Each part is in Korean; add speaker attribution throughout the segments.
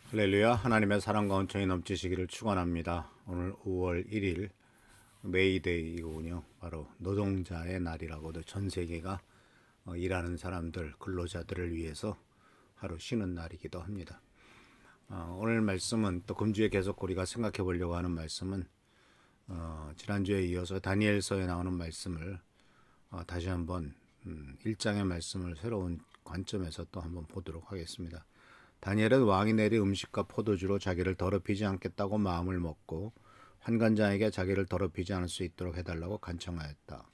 Speaker 1: 할렐루야. 하나님의 사랑과 은총이 넘치시기를 축원합니다. 오늘 5월 1일 메이데이이군요. 바로 노동자의 날이라고도 전 세계가 일하는 사람들, 근로자들을 위해서 하루 쉬는 날이기도 합니다. 오늘 말씀은 또 금주에 계속 우리가 생각해 보려고 하는 말씀은 지난주에 이어서 다니엘서에 나오는 말씀을 다시 한번 1장의 말씀을 새로운 관점에서 또 한번 보도록 하겠습니다. 다니엘은 왕이 내린 음식과 포도주로 자기를 더럽히지 않겠다고 마음을 먹고 환관장에게 자기를 더럽히지 않을 수 있도록 해달라고 간청하였다.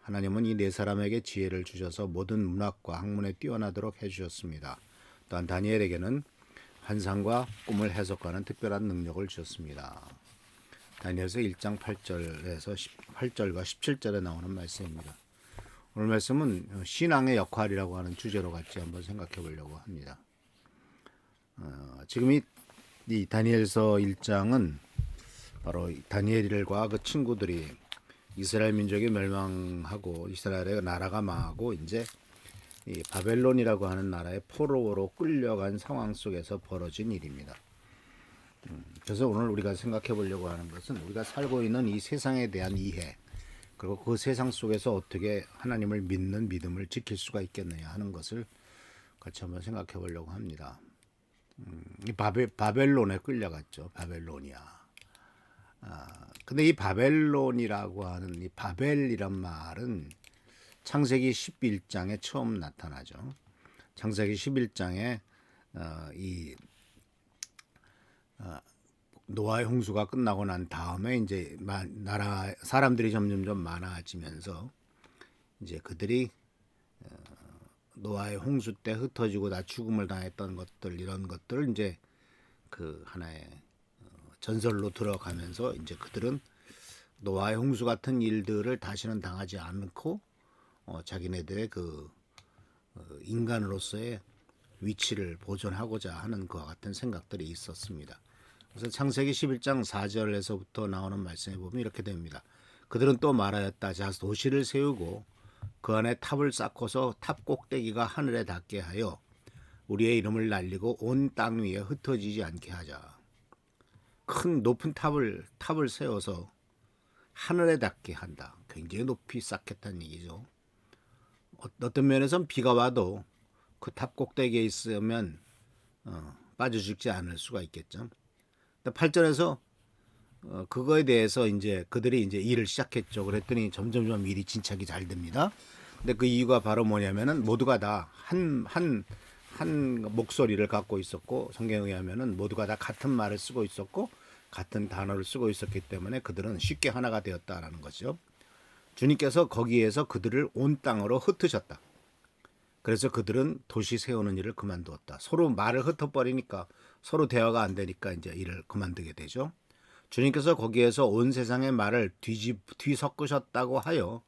Speaker 1: 하나님은 이 네 사람에게 지혜를 주셔서 모든 문학과 학문에 뛰어나도록 해주셨습니다. 또한 다니엘에게는 환상과 꿈을 해석하는 특별한 능력을 주셨습니다. 다니엘서 1장 8절과 17절에 나오는 말씀입니다. 오늘 말씀은 신앙의 역할이라고 하는 주제로 같이 한번 생각해 보려고 합니다. 지금 이 다니엘서 1장은 바로 다니엘과 그 친구들이 이스라엘 민족이 멸망하고 이스라엘의 나라가 망하고 이제 이 바벨론이라고 하는 나라의 포로로 끌려간 상황 속에서 벌어진 일입니다. 그래서 오늘 우리가 생각해 보려고 하는 것은 우리가 살고 있는 이 세상에 대한 이해, 그리고 그 세상 속에서 어떻게 하나님을 믿는 믿음을 지킬 수가 있겠느냐 하는 것을 같이 한번 생각해 보려고 합니다. 이 바벨론에 끌려갔죠. 바벨로니아. 근데 이 바벨론이라고 하는 이 바벨이란 말은 창세기 11장에 처음 나타나죠. 창세기 11장에 이 노아의 홍수가 끝나고 난 다음에 이제 나라 사람들이 점점 많아지면서 이제 그들이 노아의 홍수 때 흩어지고 다 죽음을 당했던 것들, 이런 것들을 이제 그 하나의 전설로 들어가면서 이제 그들은 노아의 홍수 같은 일들을 다시는 당하지 않고 자기네들의 그 인간으로서의 위치를 보존하고자 하는 그와 같은 생각들이 있었습니다. 그래서 창세기 11장 4절에서부터 나오는 말씀에 보면 이렇게 됩니다. 그들은 또 말하였다. 자, 도시를 세우고 그 안에 탑을 쌓고서 탑 꼭대기가 하늘에 닿게 하여 우리의 이름을 날리고 온 땅 위에 흩어지지 않게 하자. 큰 높은 탑을 세워서 하늘에 닿게 한다. 굉장히 높이 쌓겠다는 얘기죠. 어떤 면에서는 비가 와도 그 탑 꼭대기에 있으면 빠져 죽지 않을 수가 있겠죠. 8절에서 그거에 대해서 이제 그들이 이제 일을 시작했죠. 그랬더니 점점점 일이 진척이 잘 됩니다. 근데 그 이유가 바로 뭐냐면은 모두가 다 한 목소리를 갖고 있었고, 성경에 의하면은 모두가 다 같은 말을 쓰고 있었고 같은 단어를 쓰고 있었기 때문에 그들은 쉽게 하나가 되었다라는 거죠. 주님께서 거기에서 그들을 온 땅으로 흩으셨다. 그래서 그들은 도시 세우는 일을 그만두었다. 서로 말을 흩어버리니까 서로 대화가 안 되니까 이제 일을 그만두게 되죠. 주님께서 거기에서 온 세상의 말을 뒤섞으셨다고 하여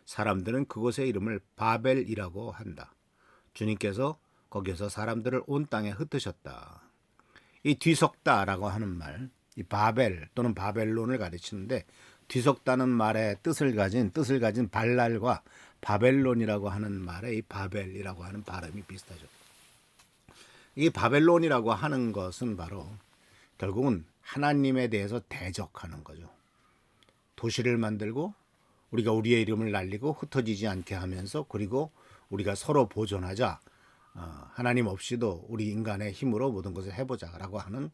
Speaker 1: 사람들은 그곳의 이름을 바벨이라고 한다. 주님께서 거기에서 사람들을 온 땅에 흩으셨다. 이 뒤섞다라고 하는 말, 이 바벨 또는 바벨론을 가르치는데, 뒤섞다는 말의 뜻을 가진 발랄과 바벨론이라고 하는 말의 이 바벨이라고 하는 발음이 비슷하죠. 이 바벨론이라고 하는 것은 바로 결국은 하나님에 대해서 대적하는 거죠. 도시를 만들고 우리가 우리의 이름을 날리고 흩어지지 않게 하면서, 그리고 우리가 서로 보존하자, 하나님 없이도 우리 인간의 힘으로 모든 것을 해보자라고 하는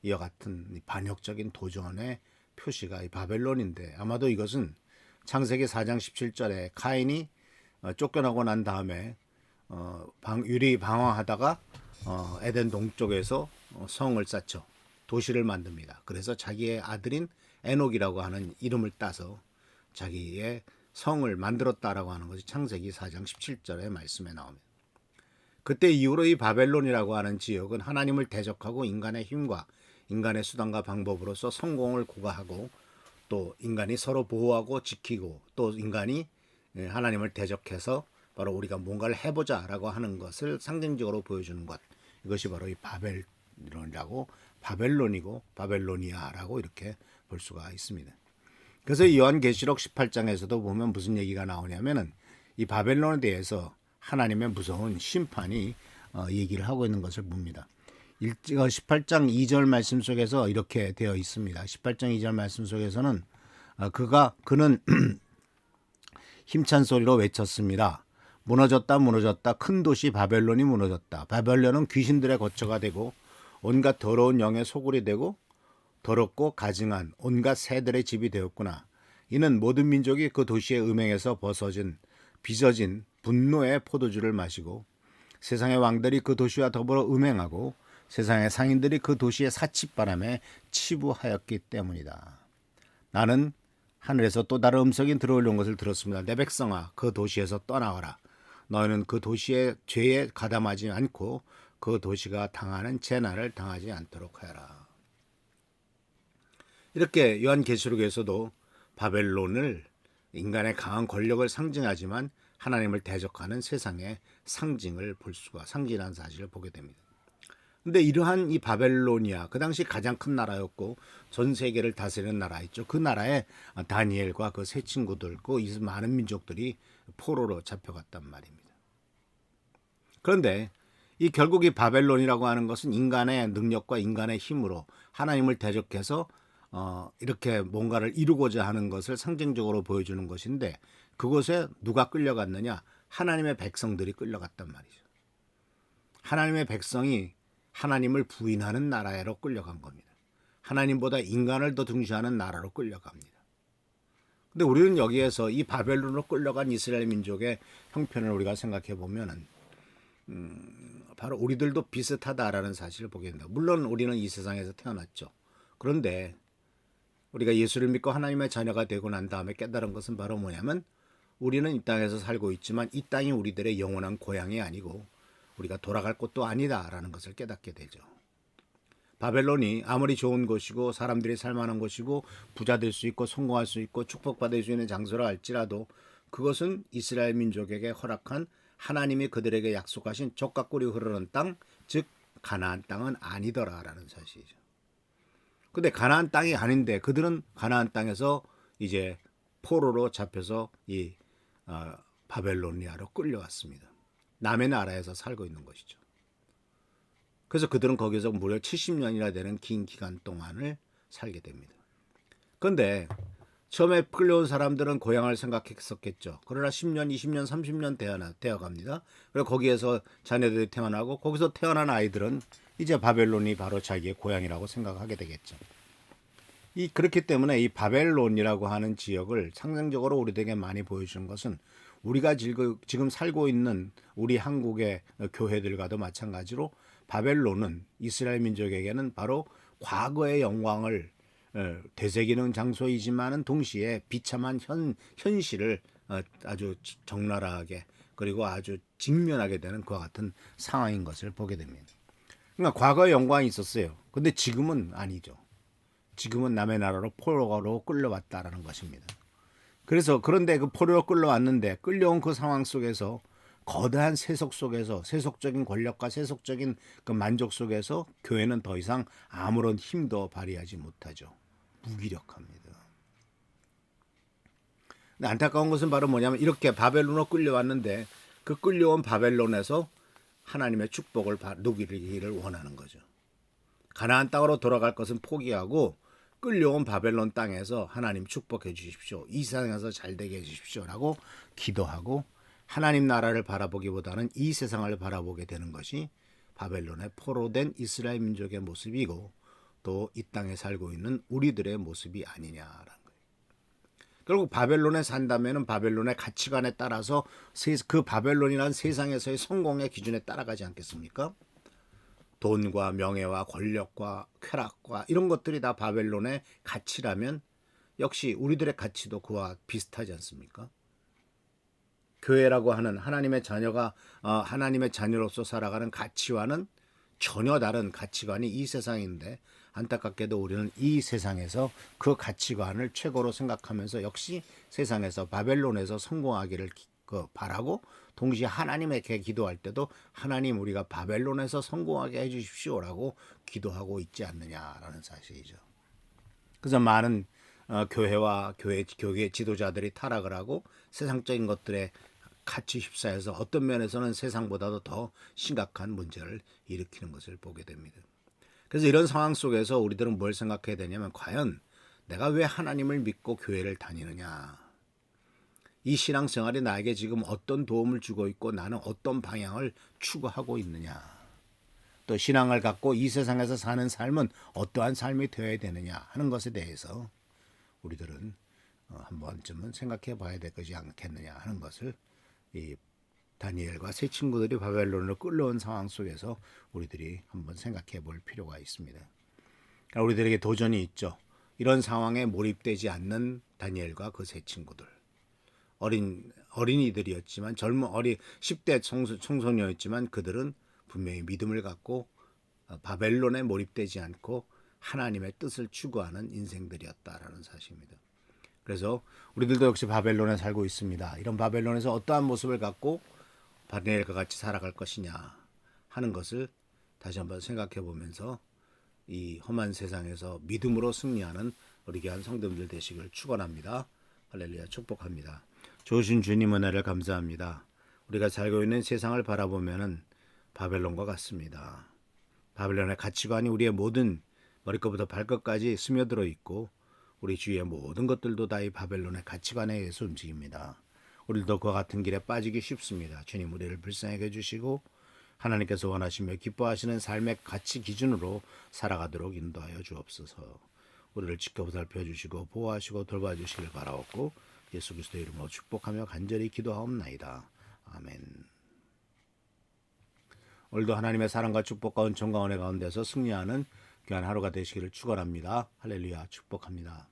Speaker 1: 이와 같은 반역적인 도전의 표시가 이 바벨론인데, 아마도 이것은 창세기 4장 17절에 카인이 쫓겨나고 난 다음에 유리 방황하다가 에덴 동쪽에서 성을 쌓죠. 도시를 만듭니다. 그래서 자기의 아들인 에녹이라고 하는 이름을 따서 자기의 성을 만들었다라고 하는 것이 창세기 4장 17절의 말씀에 나옵니다. 그때 이후로 이 바벨론이라고 하는 지역은 하나님을 대적하고 인간의 힘과 인간의 수단과 방법으로서 성공을 구가하고 또 인간이 서로 보호하고 지키고 또 인간이 하나님을 대적해서 바로 우리가 뭔가를 해보자라고 하는 것을 상징적으로 보여주는 것. 이것이 바로 이 바벨론이라고 바벨론이고 바벨로니아라고 이렇게 볼 수가 있습니다. 그래서 요한계시록 18장에서도 보면 무슨 얘기가 나오냐면은 이 바벨론에 대해서 하나님의 무서운 심판이 얘기를 하고 있는 것을 봅니다. 18장 2절 말씀 속에서 이렇게 되어 있습니다. 18장 2절 말씀 속에서는 그는 힘찬 소리로 외쳤습니다. 무너졌다 무너졌다 큰 도시 바벨론이 무너졌다. 바벨론은 귀신들의 거처가 되고 온갖 더러운 영의 소굴이 되고 더럽고 가증한 온갖 새들의 집이 되었구나. 이는 모든 민족이 그 도시의 음행에서 빚어진 분노의 포도주를 마시고 세상의 왕들이 그 도시와 더불어 음행하고 세상의 상인들이 그 도시의 사칫바람에 치부하였기 때문이다. 나는 하늘에서 또 다른 음성이 들어올려온 것을 들었습니다. 내 백성아 그 도시에서 떠나와라. 너희는 그 도시의 죄에 가담하지 않고 그 도시가 당하는 재난을 당하지 않도록 하여라. 이렇게 요한계시록에서도 바벨론을 인간의 강한 권력을 상징하지만 하나님을 대적하는 세상의 상징이라는 사실을 보게 됩니다. 근데 이러한 이 바벨로니아 그 당시 가장 큰 나라였고 전 세계를 다스리는 나라였죠. 그 나라에 다니엘과 그 세 친구들 이 많은 민족들이 포로로 잡혀갔단 말입니다. 그런데 결국 이 바벨론이라고 하는 것은 인간의 능력과 인간의 힘으로 하나님을 대적해서 이렇게 뭔가를 이루고자 하는 것을 상징적으로 보여주는 것인데 그곳에 누가 끌려갔느냐? 하나님의 백성들이 끌려갔단 말이죠. 하나님의 백성이 하나님을 부인하는 나라로 끌려간 겁니다. 하나님보다 인간을 더 중시하는 나라로 끌려갑니다. 근데 우리는 여기에서 이 바벨론으로 끌려간 이스라엘 민족의 형편을 우리가 생각해 보면은 바로 우리들도 비슷하다라는 사실을 보게 됩니다. 물론 우리는 이 세상에서 태어났죠. 그런데 우리가 예수를 믿고 하나님의 자녀가 되고 난 다음에 깨달은 것은 바로 뭐냐면 우리는 이 땅에서 살고 있지만 이 땅이 우리들의 영원한 고향이 아니고 우리가 돌아갈 곳도 아니다라는 것을 깨닫게 되죠. 바벨론이 아무리 좋은 곳이고 사람들이 살만한 곳이고 부자 될 수 있고 성공할 수 있고 축복받을 수 있는 장소라 할지라도 그것은 이스라엘 민족에게 허락한 하나님이 그들에게 약속하신 젖과 꿀이 흐르는 땅, 즉 가나안 땅은 아니더라라는 사실이죠. 근데 가나안 땅이 아닌데 그들은 가나안 땅에서 이제 포로로 잡혀서 이 바벨로니아로 끌려왔습니다. 남의 나라에서 살고 있는 것이죠. 그래서 그들은 거기서 무려 70년이나 되는 긴 기간 동안을 살게 됩니다. 그런데 처음에 끌려온 사람들은 고향을 생각했었겠죠. 그러나 10년, 20년, 30년 되어갑니다. 그리고 거기에서 자녀들이 태어나고 거기서 태어난 아이들은 이제 바벨론이 바로 자기의 고향이라고 생각하게 되겠죠. 그렇기 때문에 이 바벨론이라고 하는 지역을 상징적으로 우리에게 많이 보여주는 것은 우리가 지금 살고 있는 우리 한국의 교회들과도 마찬가지로 바벨론은 이스라엘 민족에게는 바로 과거의 영광을 되새기는 장소이지만은 동시에 비참한 현실을 아주 적나라하게 그리고 아주 직면하게 되는 그와 같은 상황인 것을 보게 됩니다. 그러니까 과거의 영광이 있었어요. 근데 지금은 아니죠. 지금은 남의 나라로 포로로 끌려왔다라는 것입니다. 그런데 그 포로로 끌려왔는데 끌려온 그 상황 속에서 거대한 세속 속에서 세속적인 권력과 세속적인 그 만족 속에서 교회는 더 이상 아무런 힘도 발휘하지 못하죠. 무기력합니다. 근데 안타까운 것은 바로 뭐냐면 이렇게 바벨론으로 끌려왔는데 그 끌려온 바벨론에서 하나님의 축복을 누리기를 원하는 거죠. 가나안 땅으로 돌아갈 것은 포기하고 끌려온 바벨론 땅에서 하나님 축복해 주십시오. 이 세상에서 잘되게 해 주십시오라고 기도하고 하나님 나라를 바라보기보다는 이 세상을 바라보게 되는 것이 바벨론의 포로된 이스라엘 민족의 모습이고 또 이 땅에 살고 있는 우리들의 모습이 아니냐라는 거예요. 결국 바벨론에 산다면 바벨론의 가치관에 따라서 그 바벨론이라는 세상에서의 성공의 기준에 따라가지 않겠습니까? 돈과 명예와 권력과 쾌락과 이런 것들이 다 바벨론의 가치라면 역시 우리들의 가치도 그와 비슷하지 않습니까? 교회라고 하는 하나님의 자녀가 하나님의 자녀로서 살아가는 가치와는 전혀 다른 가치관이 이 세상인데 안타깝게도 우리는 이 세상에서 그 가치관을 최고로 생각하면서 역시 세상에서 바벨론에서 성공하기를 바라고 동시에 하나님에게 기도할 때도 하나님 우리가 바벨론에서 성공하게 해주십시오라고 기도하고 있지 않느냐라는 사실이죠. 그래서 많은 교회와 교회 지도자들이 타락을 하고 세상적인 것들에 같이 휩싸여서 어떤 면에서는 세상보다도 더 심각한 문제를 일으키는 것을 보게 됩니다. 그래서 이런 상황 속에서 우리들은 뭘 생각해야 되냐면 과연 내가 왜 하나님을 믿고 교회를 다니느냐. 이 신앙생활이 나에게 지금 어떤 도움을 주고 있고 나는 어떤 방향을 추구하고 있느냐. 또 신앙을 갖고 이 세상에서 사는 삶은 어떠한 삶이 되어야 되느냐 하는 것에 대해서 우리들은 한 번쯤은 생각해 봐야 될 것이 않겠느냐 하는 것을 이 다니엘과 세 친구들이 바벨론으로 끌려온 상황 속에서 우리들이 한번 생각해 볼 필요가 있습니다. 그러니까 우리들에게 도전이 있죠. 이런 상황에 몰입되지 않는 다니엘과 그 세 친구들. 어린이들이었지만 10대 청소년이었지만 그들은 분명히 믿음을 갖고 바벨론에 몰입되지 않고 하나님의 뜻을 추구하는 인생들이었다라는 사실입니다. 그래서 우리들도 역시 바벨론에 살고 있습니다. 이런 바벨론에서 어떠한 모습을 갖고 다니엘과 같이 살아갈 것이냐 하는 것을 다시 한번 생각해 보면서 이 험한 세상에서 믿음으로 승리하는 우리 귀한 성도님들 되시길 축원합니다. 할렐루야 축복합니다. 좋으신 주님 은혜를 감사합니다. 우리가 살고 있는 세상을 바라보면은 바벨론과 같습니다. 바벨론의 가치관이 우리의 모든 머리끝부터 발끝까지 스며들어 있고 우리 주위의 모든 것들도 다 이 바벨론의 가치관에 의해서 움직입니다. 우리도 그와 같은 길에 빠지기 쉽습니다. 주님 우리를 불쌍하게 해주시고 하나님께서 원하시며 기뻐하시는 삶의 가치 기준으로 살아가도록 인도하여 주옵소서. 우리를 지켜보살펴 주시고 보호하시고 돌봐주시길 바라옵고 예수 그리스도의 이름으로 축복하며 간절히 기도하옵나이다. 아멘. 오늘도 하나님의 사랑과 축복과 은총과 은혜 가운데서 승리하는 귀한 하루가 되시기를 축원합니다. 할렐루야 축복합니다.